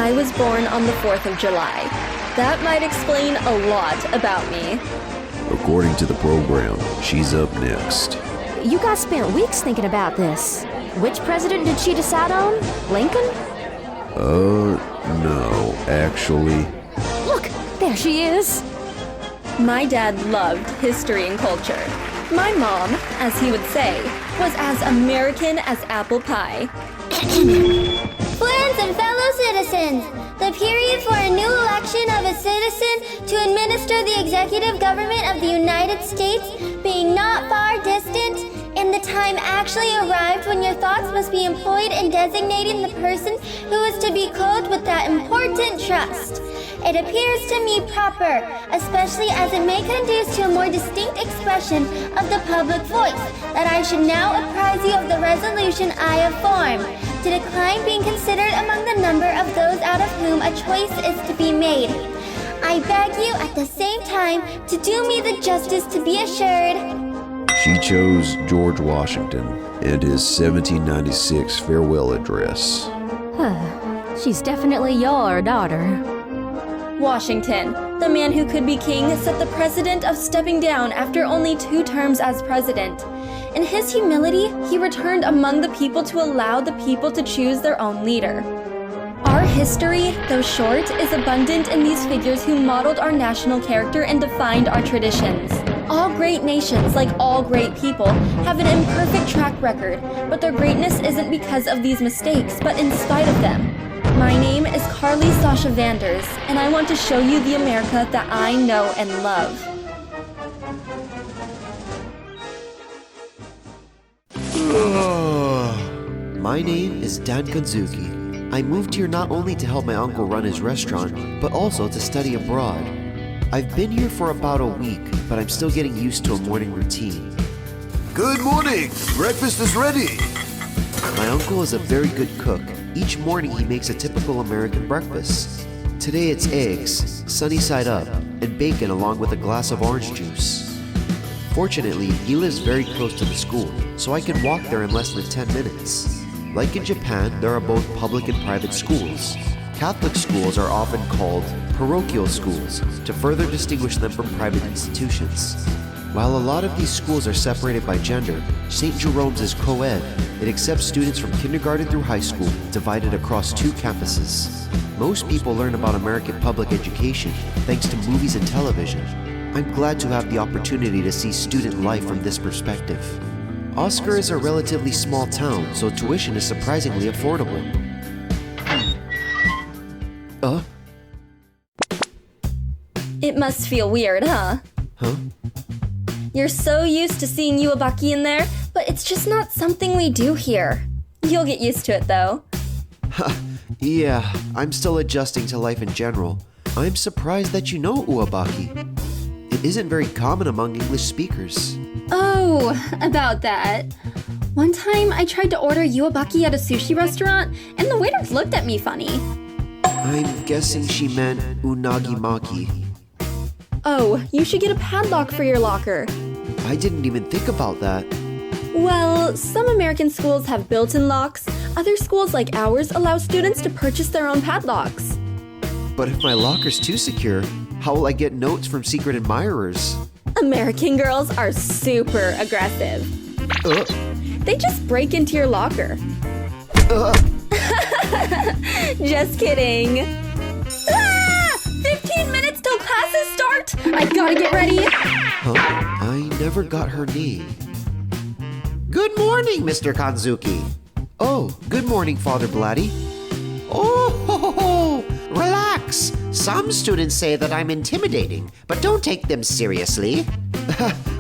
I was born on the 4th of July. That might explain a lot about me. According to the program, she's up next. You guys spent weeks thinking about this. Which president did she decide on? Lincoln? No, actually. Look, there she is. My dad loved history and culture. My mom, as he would say, was as American as apple pie. Friends and fellow citizens, the period for a new election of a citizen to administer the executive government of the United States being not far distant, and the time actually arrived when your thoughts must be employed in designating the person who is to be clothed with that important trust. It appears to me proper, especially as it may conduce to a more distinct expression of the public voice, that I should now apprise you of the resolution I have formed, to decline being considered among the number of those out of whom a choice is to be made. I beg you at the same time to do me the justice to be assured. She chose George Washington and his 1796 farewell address. She's definitely your daughter. Washington, the man who could be king, set the precedent of stepping down after only 2 terms as president. In his humility, he returned among the people to allow the people to choose their own leader. Our history, though short, is abundant in these figures who modeled our national character and defined our traditions. All great nations, like all great people, have an imperfect track record, but their greatness isn't because of these mistakes, but in spite of them. My name is Carly Sasha Vanders, and I want to show you the America that I know and love. My name is Dan Kanzuki. I moved here not only to help my uncle run his restaurant, but also to study abroad. I've been here for about a week, but I'm still getting used to a morning routine. Good morning! Breakfast is ready! My uncle is a very good cook. Each morning he makes a typical American breakfast. Today it's eggs, sunny side up, and bacon along with a glass of orange juice. Fortunately, he lives very close to the school, so I can walk there in less than 10 minutes. Like in Japan, there are both public and private schools. Catholic schools are often called parochial schools to further distinguish them from private institutions. While a lot of these schools are separated by gender, St. Jerome's is co-ed. It accepts students from kindergarten through high school, divided across 2 campuses. Most people learn about American public education thanks to movies and television. I'm glad to have the opportunity to see student life from this perspective. Oscar is a relatively small town, so tuition is surprisingly affordable. It must feel weird, huh? Huh? You're so used to seeing Uebaki in there, but it's just not something we do here. You'll get used to it, though. Yeah, I'm still adjusting to life in general. I'm surprised that you know uabaki. It isn't very common among English speakers. Oh, about that. One time I tried to order Uebaki at a sushi restaurant, and the waiters looked at me funny. I'm guessing she meant unagi maki. Oh, you should get a padlock for your locker. I didn't even think about that. Well, some American schools have built-in locks. Other schools like ours allow students to purchase their own padlocks. But if my locker's too secure, how will I get notes from secret admirers? American girls are super aggressive. They just break into your locker. Just kidding. 15 minutes till classes start! I've gotta get ready! Huh? I never got her name. Good morning, Mr. Kanzuki. Oh, good morning, Father Blatty. Oh, relax. Some students say that I'm intimidating, but don't take them seriously.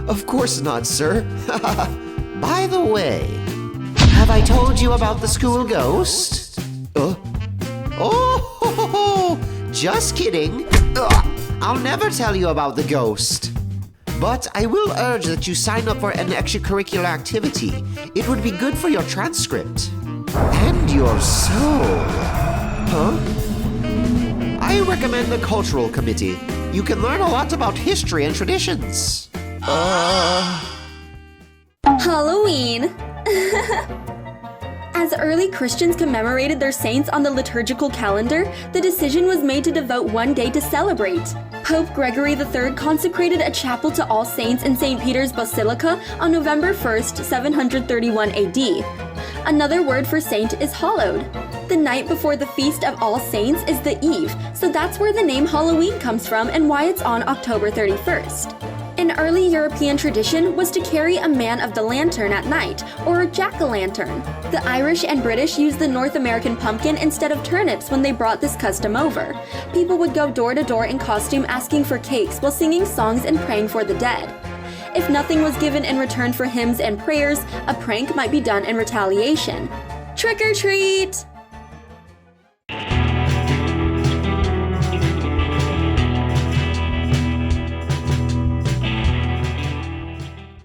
Of course not, sir. By the way, have I told you about the school ghost? Oh, just kidding. I'll never tell you about the ghost. But I will urge that you sign up for an extracurricular activity. It would be good for your transcript. And your soul. Huh? I recommend the cultural committee. You can learn a lot about history and traditions. Halloween. As early Christians commemorated their saints on the liturgical calendar, the decision was made to devote one day to celebrate. Pope Gregory III consecrated a chapel to All Saints in St. Peter's Basilica on November 1st, 731 AD. Another word for saint is hallowed. The night before the Feast of All Saints is the Eve, so that's where the name Halloween comes from and why it's on October 31st. An early European tradition was to carry a man of the lantern at night, or jack-o'-lantern. The Irish and British used the North American pumpkin instead of turnips when they brought this custom over. People would go door to door in costume asking for cakes while singing songs and praying for the dead. If nothing was given in return for hymns and prayers, a prank might be done in retaliation. Trick or treat!